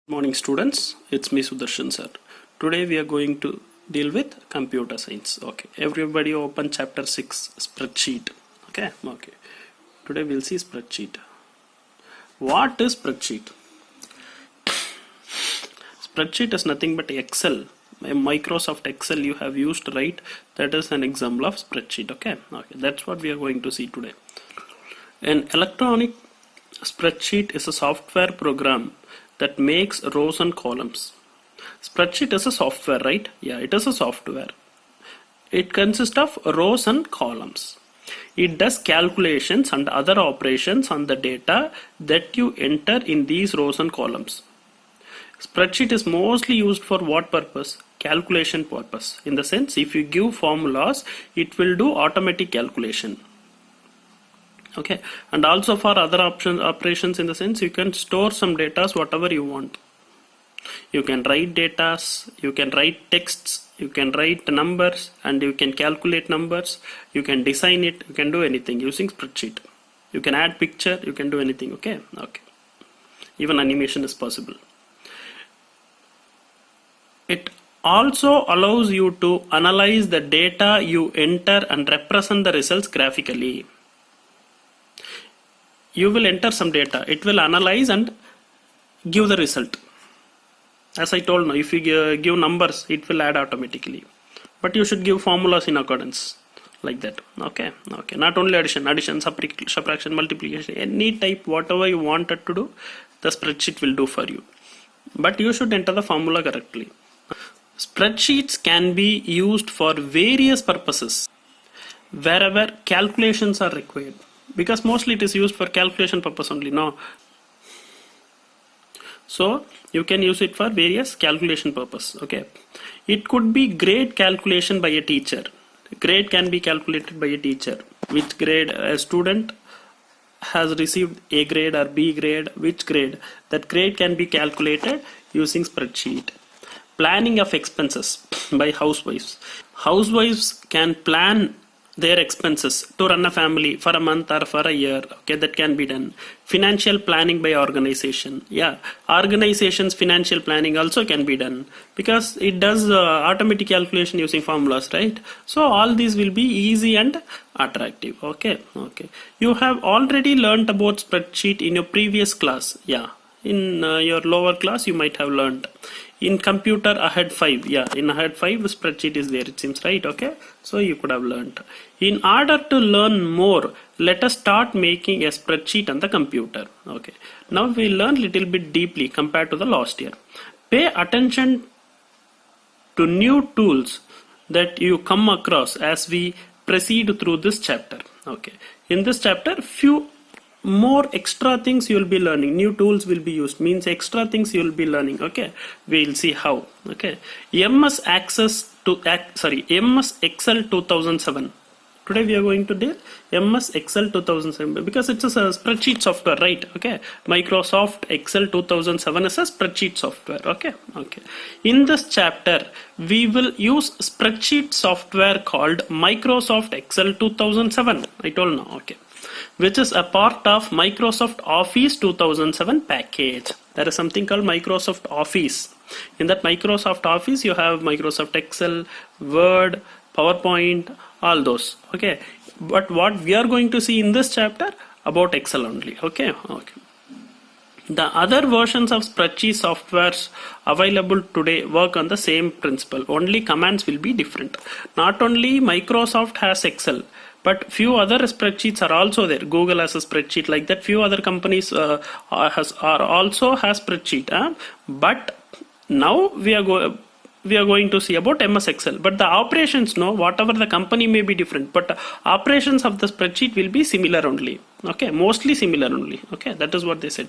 Morning students, it's me Sudarshan sir. Today we are going to deal with computer science. Okay, everybody open chapter 6 spreadsheet. Okay. Today we'll see spreadsheet. What is spreadsheet? Spreadsheet is nothing but Excel. Microsoft Excel you have used, right? That is an example of spreadsheet. Okay, that's what we are going to see today. An electronic spreadsheet is a software program that makes rows and columns. Spreadsheet is a software, right? Yeah, it is a software. It consists of rows and columns. It does calculations and other operations on the data that you enter in these rows and columns. Spreadsheet is mostly used for what purpose? Calculation purpose. In the sense, if you give formulas, it will do automatic calculation. Okay, and also for other operations, in the sense you can store some data whatever you want. You can write data, you can write texts, you can write numbers, and you can calculate numbers. You can design it, you can do anything using spreadsheet. You can add picture, you can do anything. Okay. Even animation is possible. It also allows you to analyze the data you enter and represent the results graphically. You will enter some data, it will analyze and give the result. As I told now, if you give numbers, it will add automatically. But you should give formulas in accordance, like that. Okay. Not only addition, subtraction, multiplication, any type, whatever you wanted to do, the spreadsheet will do for you. But you should enter the formula correctly. Spreadsheets can be used for various purposes wherever calculations are required. Because mostly it is used for calculation purpose only. No. So you can use it for various calculation purpose. Okay. It could be grade calculation by a teacher. Grade can be calculated by a teacher. Which grade a student has received, A grade or B grade, which grade. That grade can be calculated using spreadsheet. Planning of expenses by housewives. Housewives can plan their expenses to run a family for a month or for a year. Okay, that can be done. Financial planning by organization. Yeah, organizations financial planning also can be done because it does automatic calculation using formulas, right? So all these will be easy and attractive. Okay. You have already learned about spreadsheet in your previous class. Yeah, in your lower class you might have learned. In computer ahead 5, yeah, in ahead 5 spreadsheet is there, it seems, right? Okay, so you could have learned. In order to learn more, let us start making a spreadsheet on the computer. Okay, now we learn little bit deeply compared to the last year. Pay attention to new tools that you come across as we proceed through this chapter. Okay, in this chapter few more extra things you will be learning. New tools will be used, means extra things you will be learning. Okay, we will see how. Okay, MS Excel 2007. Today we are going to do MS Excel 2007 because it's a spreadsheet software, right? Okay, Microsoft Excel 2007 is a spreadsheet software. Okay. In this chapter we will use spreadsheet software called Microsoft Excel 2007. I told now. Okay, which is a part of Microsoft Office 2007 package. There is something called Microsoft Office. In that Microsoft Office you have Microsoft Excel, Word, PowerPoint, all those. Okay, but what we are going to see in this chapter about Excel only. Okay. The other versions of spreadsheet softwares available today work on the same principle. Only commands will be different. Not only Microsoft has Excel, but few other spreadsheets are also there. Google has a spreadsheet like that. Few other companies also has spreadsheet. But now we are going to see about MS Excel. But the operations, no, whatever the company may be different, but operations of the spreadsheet will be similar only. Okay, mostly similar only. Okay, that is what they said.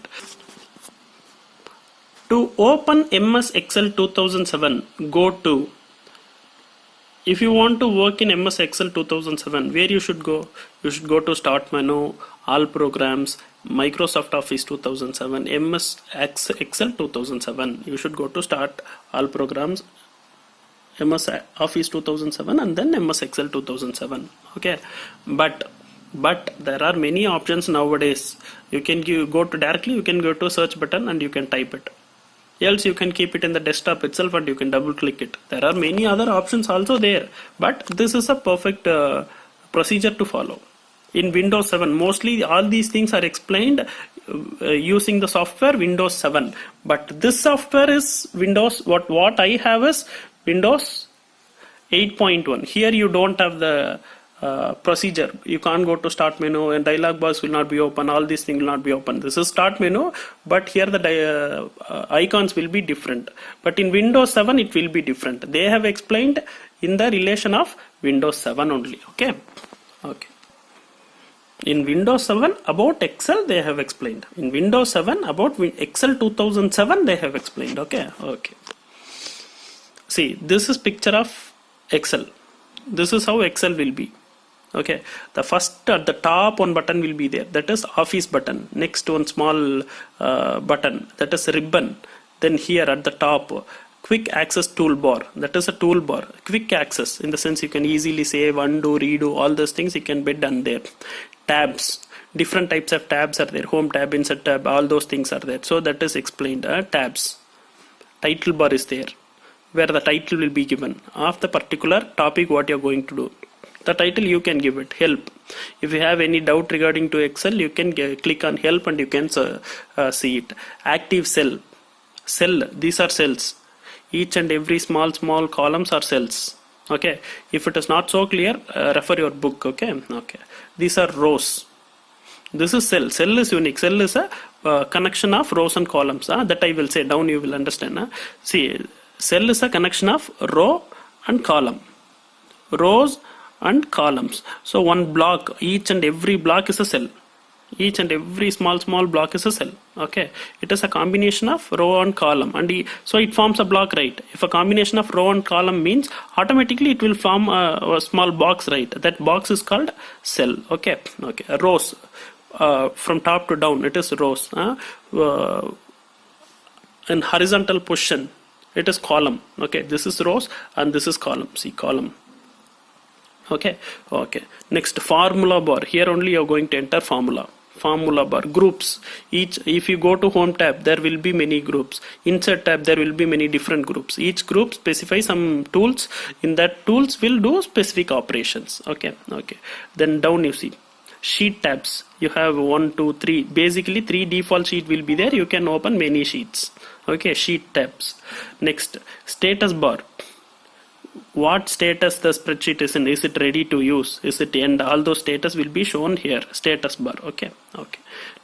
To open MS Excel 2007, go to. If you want to work in MS Excel 2007, where you should go? You should go to Start menu, All Programs, Microsoft Office 2007, MS Excel 2007. You should go to Start, All Programs, MS Office 2007, and then MS Excel 2007. Okay, but there are many options nowadays. You can go to directly. You can go to search button and you can type it. else you can keep it in the desktop itself and you can double click it. There are many other options also there, but this is a perfect procedure to follow. In Windows 7, mostly all these things are explained using the software Windows 7, but this software is Windows, what I have is Windows 8.1. Here you don't have the procedure. You can't go to start menu and dialog box will not be open, all these things will not be open. This is start menu, but here the icons will be different, but in Windows 7 it will be different. They have explained in the relation of Windows 7 only. Okay. In Windows 7 about Excel they have explained. In Windows 7 about Excel 2007 they have explained. Okay. See, this is picture of Excel. This is how Excel will be. Okay, the first at the top one button will be there, that is Office button. Next one small button, that is ribbon. Then here at the top, quick access toolbar, that is a toolbar. Quick access in the sense you can easily save, undo, redo, all those things you can be done there. Tabs, different types of tabs are there. Home tab, insert tab, all those things are there. So that is explained. Tabs. Title bar is there, where the title will be given of the particular topic what you are going to do. The title you can give it. Help. If you have any doubt regarding to Excel, you can click on help and you can see it. Active cell. Cell. These are cells. Each and every small columns are cells. Okay. If it is not so clear, refer your book. Okay. These are rows. This is cell. Cell is unique. Cell is a connection of rows and columns. That I will say down. You will understand. See, cell is a connection of row and column. Rows and columns. So one block, each and every block is a cell. Each and every small block is a cell. Okay, it is a combination of row and column, and so it forms a block, right? If a combination of row and column means automatically it will form a small box, right? That box is called cell. Okay. Rows, from top to down it is rows. In horizontal position it is column. Okay, this is rows and this is column. See, column. Okay. Next, formula bar. Here only you are going to enter formula bar. Groups. Each, if you go to home tab, there will be many groups. Insert tab, there will be many different groups. Each group specifies some tools. In that tools will do specific operations. Okay. Then down you see sheet tabs. You have 1, 2, 3. Basically 3 default sheet will be there. You can open many sheets. Okay, sheet tabs. Next, status bar. What status the spreadsheet is in? Is it ready to use? Is it end? All those status will be shown here. Status bar. Okay.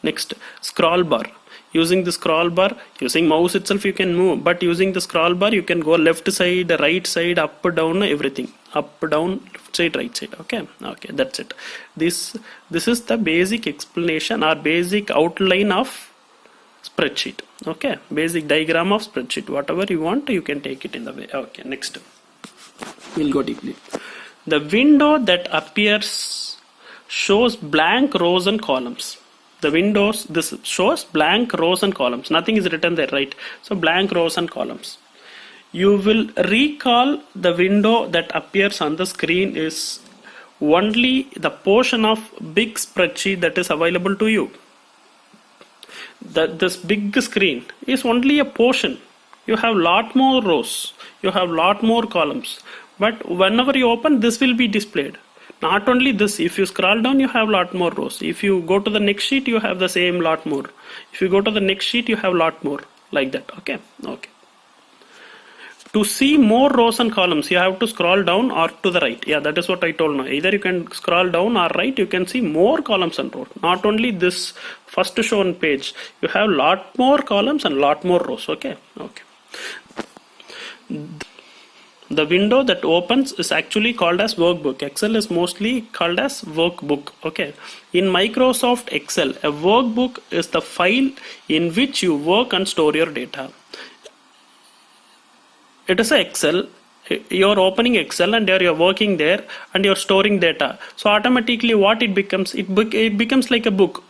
Next, scroll bar. Using the scroll bar, using mouse itself you can move, but using the scroll bar you can go left side, right side, up, down, everything. Up, down, left side, right side. Okay. That's it. This is the basic explanation or basic outline of spreadsheet. Okay. Basic diagram of spreadsheet. Whatever you want, you can take it in the way. Okay. Next. We'll go deeply. The window that appears shows blank rows and columns. This shows blank rows and columns. Nothing is written there, right? So blank rows and columns. You will recall the window that appears on the screen is only the portion of big spreadsheet that is available to you. This big screen is only a portion. You have lot more rows. You have lot more columns. But whenever you open, this will be displayed. Not only this, if you scroll down, you have lot more rows. If you go to the next sheet, you have the same lot more. If you go to the next sheet, you have lot more. Like that. Okay. To see more rows and columns, you have to scroll down or to the right. Yeah, that is what I told now. Either you can scroll down or right, you can see more columns and rows. Not only this first shown page, you have lot more columns and lot more rows. Okay. The window that opens is actually called as workbook. Excel is mostly called as workbook. Okay. In Microsoft Excel, a workbook is the file in which you work and store your data. It is Excel. You're opening Excel and you're working there and you're storing data. So automatically what it becomes? It becomes like a book.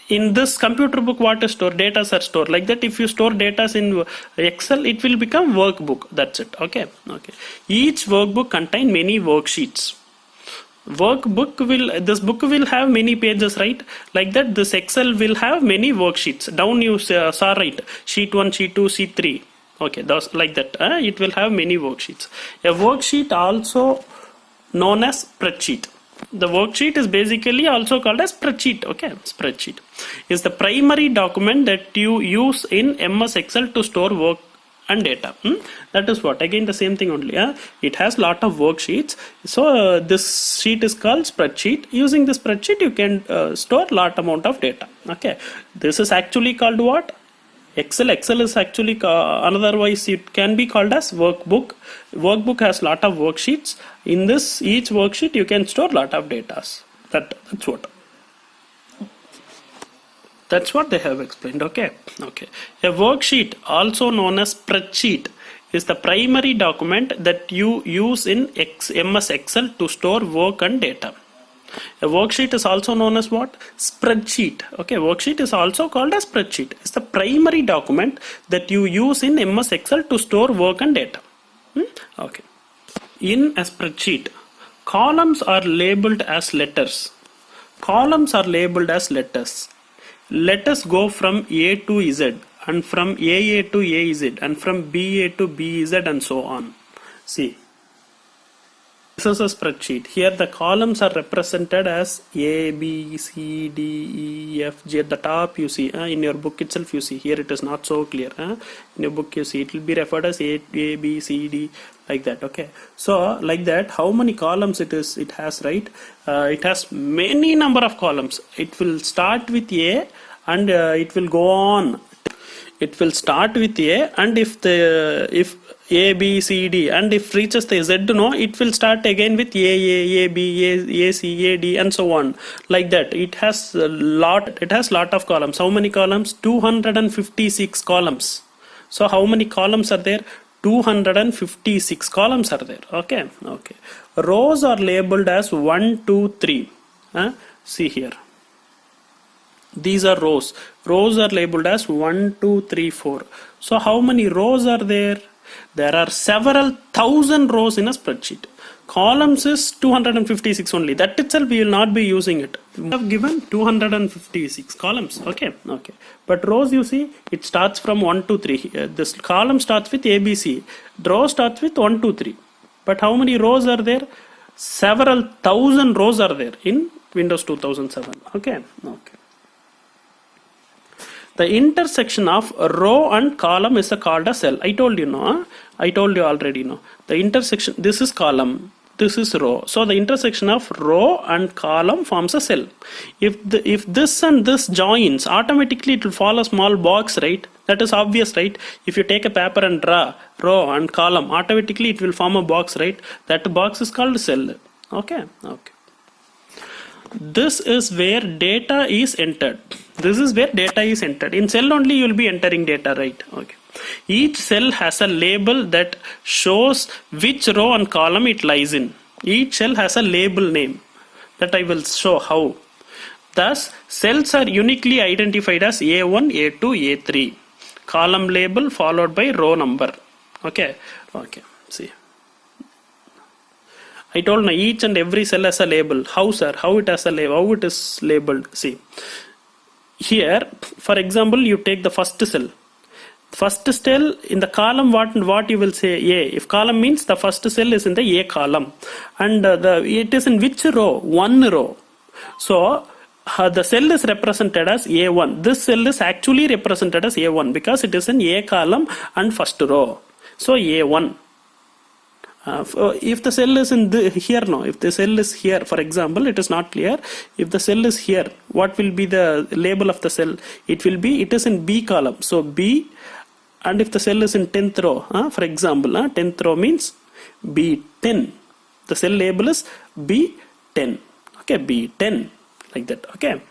In this computer book, what is stored? Data are stored. Like that, if you store data in Excel, it will become workbook. That's it. Okay. Each workbook contains many worksheets. This book will have many pages, right? Like that, this Excel will have many worksheets. Down you saw, right? Sheet 1, sheet 2, sheet 3. Okay, those like that. It will have many worksheets. A worksheet also known as spreadsheet. The worksheet is basically also called as spreadsheet. Okay, spreadsheet is the primary document that you use in MS Excel to store work and data. That is what, again the same thing only. It has lot of worksheets. So this sheet is called spreadsheet. Using the spreadsheet you can store lot amount of data. Okay, this is actually called what? Excel. Excel is actually otherwise it can be called as workbook. Workbook has lot of worksheets. In this each worksheet you can store lot of data. That's what they have explained. Okay. A worksheet, also known as spreadsheet, is the primary document that you use in MS Excel to store work and data. A worksheet is also known as what? Spreadsheet. Okay, worksheet is also called as spreadsheet. It's the primary document that you use in MS Excel to store work and data. Okay. In a spreadsheet, columns are labeled as letters. Columns are labeled as letters. Letters go from A to Z, and from AA to AZ, and from BA to BZ, and so on. See. This is a spreadsheet. Here the columns are represented as A, B, C, D, E, F, G. At the top you see, in your book itself you see. Here it is not so clear. In your book you see it will be referred as A, B, C, D, like that. Okay. So like that, how many columns it has, right? It has many number of columns. It will start with A and it will go on. It will start with A, and if A, B, C, D, and if reaches the Z, no, it will start again with A, B, A, C, A, D, and so on. Like that. It has lot of columns. How many columns? 256 columns. So how many columns are there? 256 columns are there. Okay. Rows are labeled as 1, 2, 3. See here. These are rows. Rows are labeled as 1, 2, 3, 4. So how many rows are there? There are several thousand rows in a spreadsheet. Columns is 256 only. That itself we will not be using it. We have given 256 columns. Okay. But rows, you see, it starts from 1, 2, 3. This column starts with ABC. Row starts with 1, 2, 3. But how many rows are there? Several thousand rows are there in Windows 2007. Okay. The intersection of row and column is called a cell. I told you, no? I told you already, no? The intersection, this is column, this is row. So the intersection of row and column forms a cell. If this and this joins, automatically it will follow a small box, right? That is obvious, right? If you take a paper and draw row and column, automatically it will form a box, right? That box is called cell. Okay. This is where data is entered. In cell only you will be entering data, right? Okay. Each cell has a label that shows which row and column it lies in. Each cell has a label name that I will show how. Thus, cells are uniquely identified as A1, A2, A3. Column label followed by row number. Okay. See. I told now each and every cell has a label. How, sir? How it has a label? How it is labeled? See. Here, for example, you take the first cell. First cell in the column, what you will say? A. If column means the first cell is in the A column, and it is in which row? One row. So the cell is represented as A1. This cell is actually represented as A1 because it is in A column and first row. So A1. If the cell is in here, no. If the cell is here, for example, it is not clear. If the cell is here, what will be the label of the cell? It is in B column. So B, and if the cell is in 10th row, for example, 10th row means B10. The cell label is B10. Okay, B10. Like that. Okay.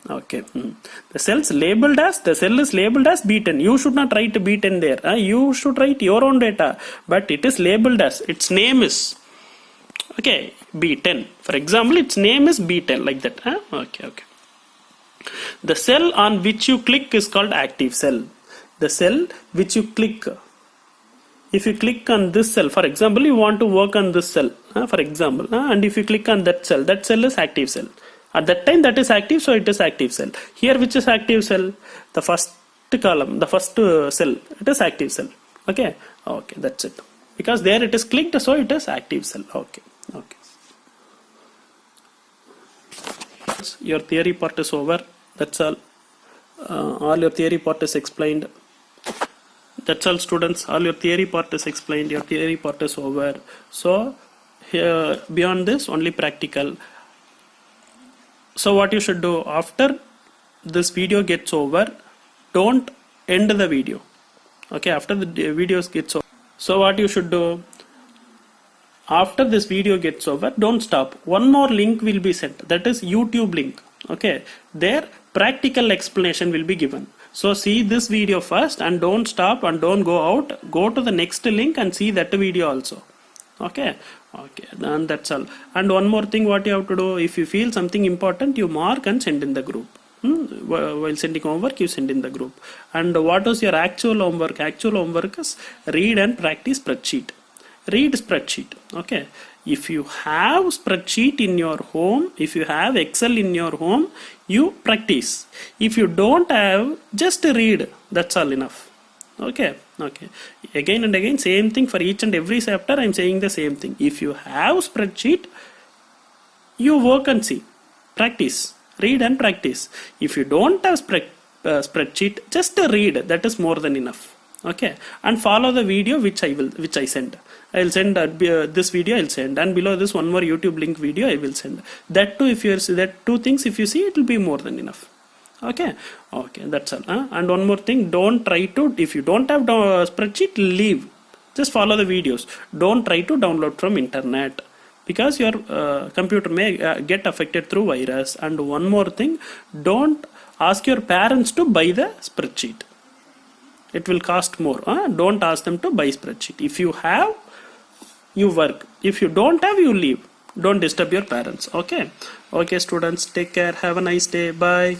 The cell is labeled as B10. You should not write B10 there. You should write your own data, but it is labeled as, its name is B10. For example, its name is B10, like that. Okay. The cell on which you click is called active cell. The cell which you click if you click on this cell, for example, you want to work on this cell, for example, and if you click on that cell is active cell. At that time that is active, so it is active cell. Here which is active cell? The first column, the first cell, it is active cell. Okay, okay, that's it. Because there it is clicked, so it is active cell. Okay, okay. Your theory part is over. That's all. All your theory part is explained. That's all, students. All your theory part is explained. Your theory part is over. So here beyond this only practical. So what you should do after this video gets over, don't end the video. Okay, after the videos gets over. So what you should do after this video gets over, don't stop. One more link will be sent. That is YouTube link. Okay, there practical explanation will be given. So see this video first and don't stop and don't go out. Go to the next link and see that video also. Okay, okay, and that's all. And one more thing, what you have to do, if you feel something important, you mark and send in the group. While sending homework, you send in the group. And what is your actual homework? Actual homework is read and practice spreadsheet. Read spreadsheet. Okay, if you have spreadsheet in your home, if you have Excel in your home, you practice. If you don't have, just read. That's all enough. Okay, okay. Again and again, same thing for each and every chapter. I am saying the same thing. If you have spreadsheet, you work and see. Practice. Read and practice. If you don't have spreadsheet, just read. That is more than enough. Okay, and follow the video which I send. I'll send this video. I'll send, and below this one more YouTube link video I will send. That too, if you that two things, if you see, it will be more than enough. Okay, okay, that's all. And one more thing, don't try to, if you don't have spreadsheet, leave. Just follow the videos. Don't try to download from internet, because your computer may get affected through virus. And one more thing, don't ask your parents to buy the spreadsheet. It will cost more. Don't ask them to buy spreadsheet. If you have, you work. If you don't have, you leave. Don't disturb your parents. Okay, okay, students, take care. Have a nice day. Bye.